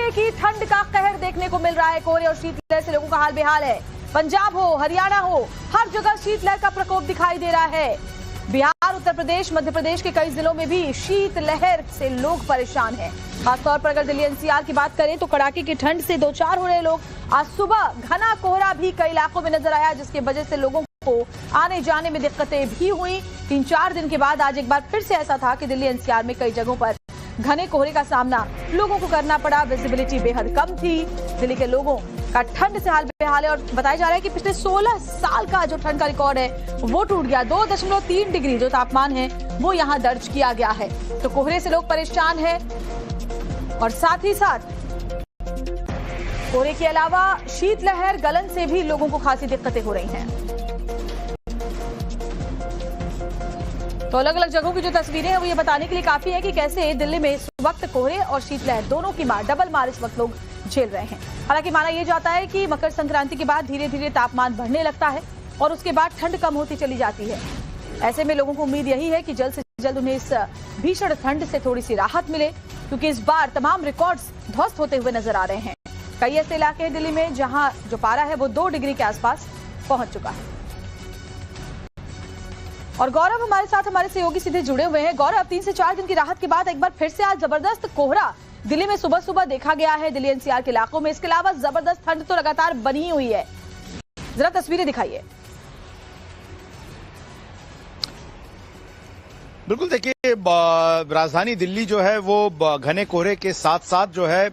कड़ाके की ठंड का कहर देखने को मिल रहा है। कोहरे और शीतलहर से लोगों का हाल बेहाल है। पंजाब हो, हरियाणा हो, हर जगह शीतलहर का प्रकोप दिखाई दे रहा है। बिहार, उत्तर प्रदेश, मध्य प्रदेश के कई जिलों में भी शीतलहर से लोग परेशान हैं। खासतौर पर अगर दिल्ली एनसीआर की बात करें तो कड़ाके की ठंड से दो चार हो रहे लोग। आज सुबह घना कोहरा भी कई इलाकों में नजर आया, जिसकी वजह से लोगों को आने जाने में दिक्कतें भी हुई। 3-4 दिन के बाद आज एक बार फिर से ऐसा था कि दिल्ली एनसीआर में कई जगहों पर घने कोहरे का सामना लोगों को करना पड़ा। विजिबिलिटी बेहद कम थी। दिल्ली के लोगों का ठंड से हाल बेहाल है और बताया जा रहा है कि पिछले 16 साल का जो ठंड का रिकॉर्ड है वो टूट गया। 2.3 डिग्री जो तापमान है वो यहाँ दर्ज किया गया है। तो कोहरे से लोग परेशान हैं और साथ ही साथ कोहरे के अलावा शीतलहर, गलन से भी लोगों को खासी दिक्कतें हो रही हैं। तो अलग अलग जगहों की जो तस्वीरें हैं वो ये बताने के लिए काफी है कि कैसे दिल्ली में इस वक्त कोहरे और शीतलहर दोनों की मार, डबल मार इस वक्त लोग झेल रहे हैं। हालांकि माना यह जाता है कि मकर संक्रांति के बाद धीरे धीरे तापमान बढ़ने लगता है और उसके बाद ठंड कम होती चली जाती है। ऐसे में लोगों को उम्मीद यही है कि जल्द से जल्द उन्हें इस भीषण ठंड से थोड़ी सी राहत मिले, क्योंकि इस बार तमाम रिकॉर्ड्स ध्वस्त होते हुए नजर आ रहे हैं। कई ऐसे इलाके हैं दिल्ली में जहां जो पारा है वो 2 डिग्री के आसपास पहुंच चुका है। और गौरव हमारे साथ, हमारे सहयोगी सीधे जुड़े हुए हैं। गौरव, 3 से 4 दिन की राहत के बाद एक बार फिर से आज जबरदस्त कोहरा दिल्ली में सुबह सुबह देखा गया है, दिल्ली एनसीआर के इलाकों में। इसके अलावा जबरदस्त ठंड तो लगातार बनी हुई है। जरा तस्वीरें दिखाइए। बिल्कुल, देखिए राजधानी दिल्ली जो है वो घने कोहरे के साथ साथ जो है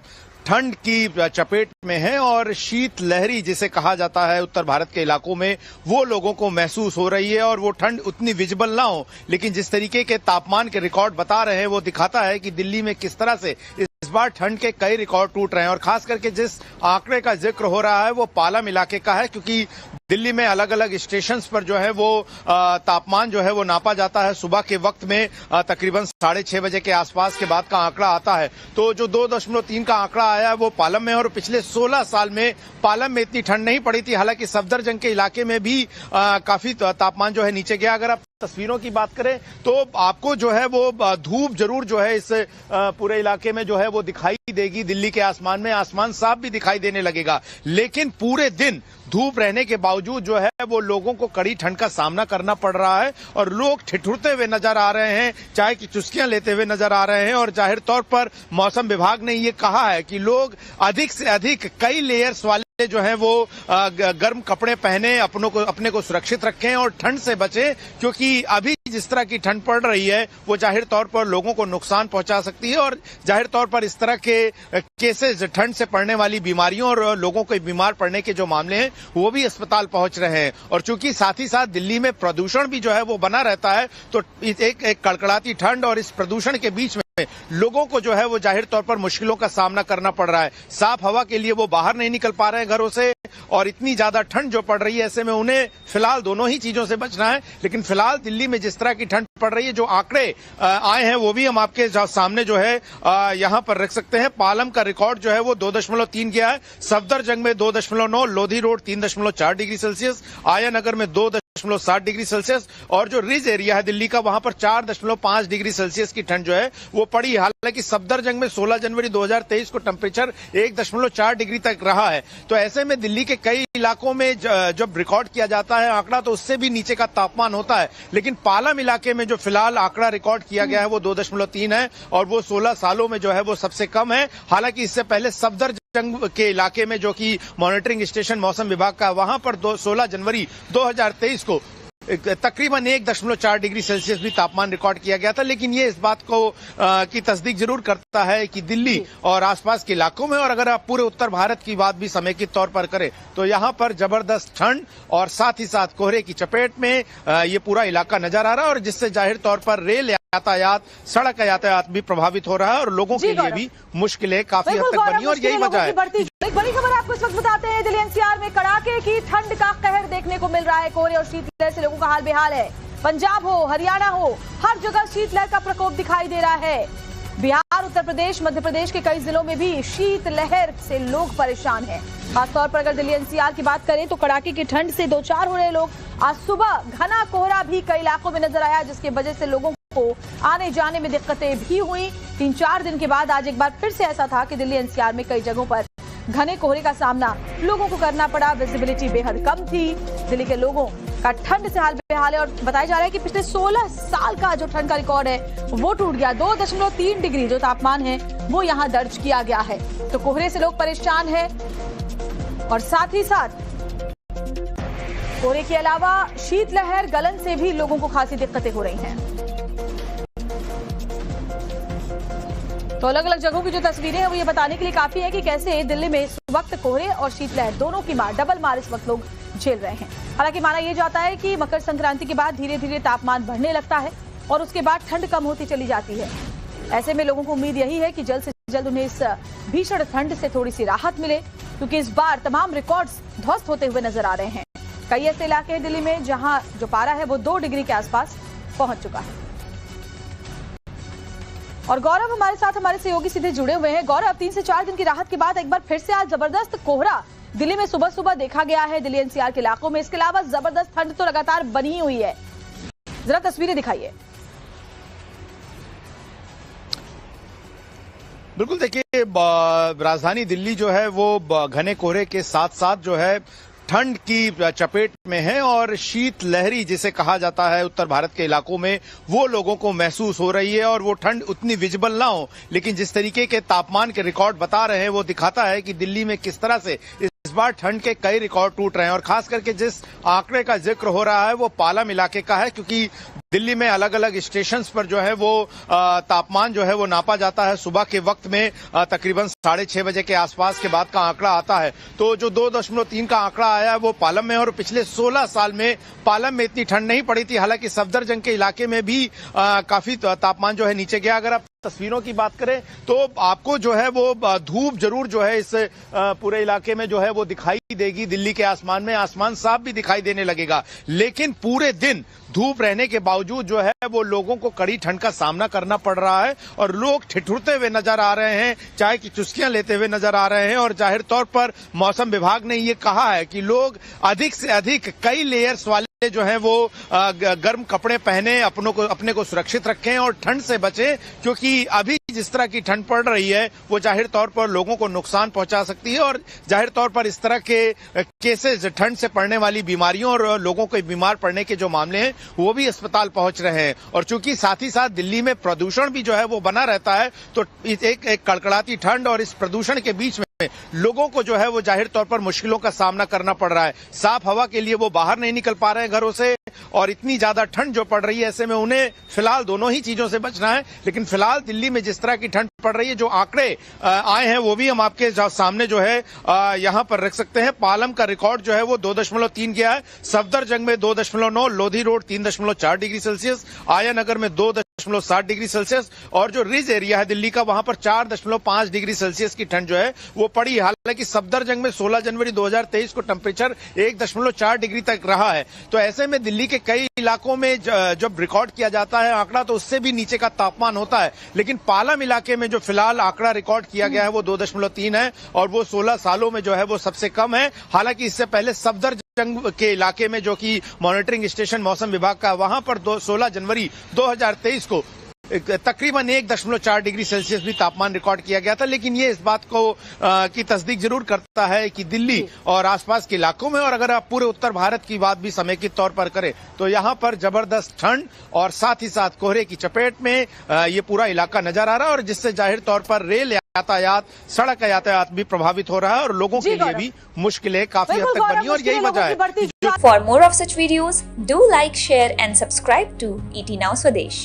ठंड की चपेट में है और शीत लहरी जिसे कहा जाता है उत्तर भारत के इलाकों में वो लोगों को महसूस हो रही है। और वो ठंड उतनी विजिबल ना हो, लेकिन जिस तरीके के तापमान के रिकॉर्ड बता रहे हैं वो दिखाता है कि दिल्ली में किस तरह से इस बार ठंड के कई रिकॉर्ड टूट रहे हैं। और खास करके जिस आंकड़े का जिक्र हो रहा है वो पालम इलाके का है, क्योंकि दिल्ली में अलग अलग स्टेशंस पर जो है वो तापमान जो है वो नापा जाता है। सुबह के वक्त में तकरीबन 6:30 बजे के आसपास के बाद का आंकड़ा आता है। तो जो 2.3 का आंकड़ा आया है वो पालम में, और पिछले 16 साल में पालम में इतनी ठंड नहीं पड़ी थी। हालांकि सफदरजंग के इलाके में भी काफी तापमान जो है नीचे गया। अगर आप तस्वीरों की बात करें तो आपको जो है वो धूप जरूर जो है इस पूरे इलाके में जो है वो दिखाई देगी। दिल्ली के आसमान में आसमान साफ भी दिखाई देने लगेगा, लेकिन पूरे दिन धूप रहने के बावजूद जो है वो लोगों को कड़ी ठंड का सामना करना पड़ रहा है और लोग ठिठुरते हुए नजर आ रहे हैं, चाय की चुस्कियां लेते हुए नजर आ रहे हैं। और जाहिर तौर पर मौसम विभाग ने ये कहा है कि लोग अधिक से अधिक कई लेयर्स वाले जो है वो गर्म कपड़े पहने, अपने को सुरक्षित रखें और ठंड से बचें, क्योंकि अभी जिस तरह की ठंड पड़ रही है वो जाहिर तौर पर लोगों को नुकसान पहुंचा सकती है। और जाहिर तौर पर इस तरह के केसेस, ठंड से पड़ने वाली बीमारियों और लोगों को बीमार पड़ने के जो मामले हैं वो भी अस्पताल पहुंच रहे हैं। और चूंकि साथ ही साथ दिल्ली में प्रदूषण भी जो है वो बना रहता है, तो एक कड़कड़ाती ठंड और इस प्रदूषण के बीच में लोगों को जो है वो जाहिर तौर पर मुश्किलों का सामना करना पड़ रहा है। साफ हवा के लिए वो बाहर नहीं निकल पा रहे हैं घरों से, और इतनी ज्यादा ठंड जो पड़ रही है, ऐसे में उन्हें फिलहाल दोनों ही चीजों से बचना है। लेकिन फिलहाल दिल्ली में जिस तरह की ठंड पड़ रही है, जो आंकड़े आए हैं वो भी हम आपके सामने जो है यहां पर रख सकते हैं। पालम का रिकॉर्ड जो है वो 2.3 गया है, सफदरजंग में 2.9, लोधी रोड 3.4 डिग्री सेल्सियस, आया नगर में 2.7 डिग्री सेल्सियस, और जो रिज एरिया है दिल्ली का वहां पर 4.5 डिग्री सेल्सियस की ठंड जो है वो पड़ी। हालांकि सफदरजंग में 16 जनवरी 2023 को टेम्परेचर 1.4 डिग्री तक रहा है। तो ऐसे में दिल्ली के कई इलाकों में जब रिकॉर्ड किया जाता है आंकड़ा तो उससे भी नीचे का तापमान होता है। लेकिन पालम इलाके में जो फिलहाल आंकड़ा रिकॉर्ड किया गया है वो 2.3 है और वो 16 सालों में जो है वो सबसे कम है। हालांकि इससे पहले सफदरजंग के इलाके में जो कि मॉनिटरिंग स्टेशन मौसम विभाग का, वहां पर 16 जनवरी 2023 को तकरीबन 1.4 डिग्री सेल्सियस भी तापमान रिकॉर्ड किया गया था। लेकिन ये इस बात को की तस्दीक जरूर करता है कि दिल्ली और आसपास के इलाकों में, और अगर आप पूरे उत्तर भारत की बात भी समेकित तौर पर करें तो यहाँ पर जबरदस्त ठंड और साथ ही साथ कोहरे की चपेट में ये पूरा इलाका नजर आ रहा है, और जिससे जाहिर तौर पर रेल यातायात, सड़क यातायात भी प्रभावित हो रहा है और लोगों के लिए भी मुश्किलें काफी हद तक बनी। और यही वजह है। एक बड़ी खबर आपको इस वक्त बताते हैं, दिल्ली एनसीआर में कड़ाके की ठंड का कहर देखने को मिल रहा है। कोहरे और शीतलहर से लोगों का हाल बेहाल है। पंजाब हो, हरियाणा हो, हर जगह शीतलहर का प्रकोप दिखाई दे रहा है। बिहार, उत्तर प्रदेश, मध्य प्रदेश के कई जिलों में भी शीतलहर से लोग परेशान हैं। खासतौर पर अगर दिल्ली एनसीआर की बात करें तो कड़ाके की ठंड से दो चार हो रहे लोग। आज सुबह घना कोहरा भी कई इलाकों में नजर आया, जिसकी वजह से लोगों को आने जाने में दिक्कतें भी हुई। 3-4 दिन के बाद आज एक बार फिर से ऐसा था कि दिल्ली एनसीआर में कई जगहों पर घने कोहरे का सामना लोगों को करना पड़ा। विजिबिलिटी बेहद कम थी। दिल्ली के लोगों का ठंड से हाल बेहाल है और बताया जा रहा है कि पिछले 16 साल का जो ठंड का रिकॉर्ड है वो टूट गया। 2.3 डिग्री जो तापमान है वो यहाँ दर्ज किया गया है। तो कोहरे से लोग परेशान हैं और साथ ही साथ कोहरे के अलावा शीतलहर, गलन से भी लोगों को खासी दिक्कतें हो रही हैं। तो अलग अलग जगहों की जो तस्वीरें हैं वो ये बताने के लिए काफी है कि कैसे दिल्ली में इस वक्त कोहरे और शीतलहर दोनों की मार, डबल मार इस वक्त लोग झेल रहे हैं। हालांकि माना यह जाता है कि मकर संक्रांति के बाद धीरे धीरे तापमान बढ़ने लगता है और उसके बाद ठंड कम होती चली जाती है। ऐसे में लोगों को उम्मीद यही है कि जल्द से जल्द उन्हें इस भीषण ठंड से थोड़ी सी राहत मिले, क्योंकि इस बार तमाम रिकॉर्ड्स ध्वस्त होते हुए नजर आ रहे हैं। कई ऐसे इलाके हैं दिल्ली में जहां जो पारा है वो 2 डिग्री के आसपास पहुंच चुका है। और गौरव हमारे साथ, हमारे सहयोगी सीधे जुड़े हुए हैं। गौरव, 3 से 4 दिन की राहत के बाद एक बार फिर से आज जबरदस्त कोहरा दिल्ली में सुबह सुबह देखा गया है दिल्ली एनसीआर के इलाकों में। इसके अलावा जबरदस्त ठंड तो लगातार बनी हुई है। जरा तस्वीरें दिखाइए। बिल्कुल, देखिए राजधानी दिल्ली जो है वो घने कोहरे के साथ साथ जो है ठंड की चपेट में है और शीत लहरी जिसे कहा जाता है उत्तर भारत के इलाकों में वो लोगों को महसूस हो रही है। और वो ठंड उतनी विजिबल ना हो, लेकिन जिस तरीके के तापमान के रिकॉर्ड बता रहे हैं वो दिखाता है कि दिल्ली में किस तरह से इस बार ठंड के कई रिकॉर्ड टूट रहे हैं। और खास करके जिस आंकड़े का जिक्र हो रहा है वो पालम इलाके का है, क्योंकि दिल्ली में अलग अलग स्टेशंस पर जो है वो तापमान जो है वो नापा जाता है। सुबह के वक्त में तकरीबन 6:30 बजे के आसपास के बाद का आंकड़ा आता है। तो जो 2.3 का आंकड़ा आया है वो पालम में, और पिछले 16 साल में पालम में इतनी ठंड नहीं पड़ी थी। हालांकि सफदरजंग के इलाके में भी काफी तापमान जो है नीचे गया। अगर आप तस्वीरों की बात करें तो आपको जो है वो धूप जरूर जो है इस पूरे इलाके में जो है वो दिखाई देगी। दिल्ली के आसमान में आसमान साफ भी दिखाई देने लगेगा, लेकिन पूरे दिन धूप रहने के बावजूद जो है वो लोगों को कड़ी ठंड का सामना करना पड़ रहा है और लोग ठिठुरते हुए नजर आ रहे हैं, चाय की चुस्कियां लेते हुए नजर आ रहे हैं। और जाहिर तौर पर मौसम विभाग ने ये कहा है कि लोग अधिक से अधिक कई लेयर्स वाले जो है वो गर्म कपड़े पहने, अपने को सुरक्षित रखें और ठंड से बचें, क्योंकि अभी जिस तरह की ठंड पड़ रही है वो जाहिर तौर पर लोगों को नुकसान पहुंचा सकती है। और जाहिर तौर पर इस तरह के केसेस, ठंड से पड़ने वाली बीमारियों और लोगों को बीमार पड़ने के जो मामले हैं वो भी अस्पताल पहुंच रहे हैं। और चूंकि साथ ही साथ दिल्ली में प्रदूषण भी जो है वो बना रहता है, तो एक कड़कड़ाती ठंड और इस प्रदूषण के बीच में लोगों को जो है वो जाहिर तौर पर मुश्किलों का सामना करना पड़ रहा है। साफ हवा के लिए वो बाहर नहीं निकल पा रहे हैं घरों से, और इतनी ज्यादा ठंड जो पड़ रही है ऐसे में उन्हें फिलहाल दोनों ही चीजों से बचना है। लेकिन फिलहाल दिल्ली में जिस तरह की ठंड पड़ रही है, जो आंकड़े आए हैं वो भी हम आपके सामने जो है यहां पर रख सकते हैं। पालम का रिकॉर्ड जो है वो 2.3 गया है, सफदरजंग में 2.9, लोधी रोड 3.4 डिग्री सेल्सियस, आया नगर में 2.7 डिग्री सेल्सियस, और जो रिज एरिया है दिल्ली का वहां पर 4.5 डिग्री सेल्सियस की ठंड जो है वो पड़ी। हालांकि सफदरजंग में 16 जनवरी 2023 को टेम्परेचर 1.4 डिग्री तक रहा है। तो ऐसे में दिल्ली के कई इलाकों में जब रिकॉर्ड किया जाता है आंकड़ा तो उससे भी नीचे का तापमान होता है। लेकिन पालम इलाके में जो फिलहाल आंकड़ा रिकॉर्ड किया गया है वो 2.3 है और वो 16 सालों में जो है वो सबसे कम है। हालांकि इससे पहले सफदरजंग के इलाके में जो कि मॉनिटरिंग स्टेशन मौसम विभाग का, वहां पर 16 जनवरी 2023 को तकरीबन 1.4 डिग्री सेल्सियस भी तापमान रिकॉर्ड किया गया था। लेकिन ये इस बात को की तस्दीक जरूर करता है कि दिल्ली और आसपास के इलाकों में, और अगर आप पूरे उत्तर भारत की बात भी समेकित तौर पर करें तो यहाँ पर जबरदस्त ठंड और साथ ही साथ कोहरे की चपेट में ये पूरा इलाका नजर आ रहा है, और जिससे जाहिर तौर पर रेल यातायात, सड़क यातायात भी प्रभावित हो रहा है और लोगों के लिए भी मुश्किलें काफी हद तक बनी, और यही वजह है। For more of such videos, do like, share and subscribe to ET Now Swadesh.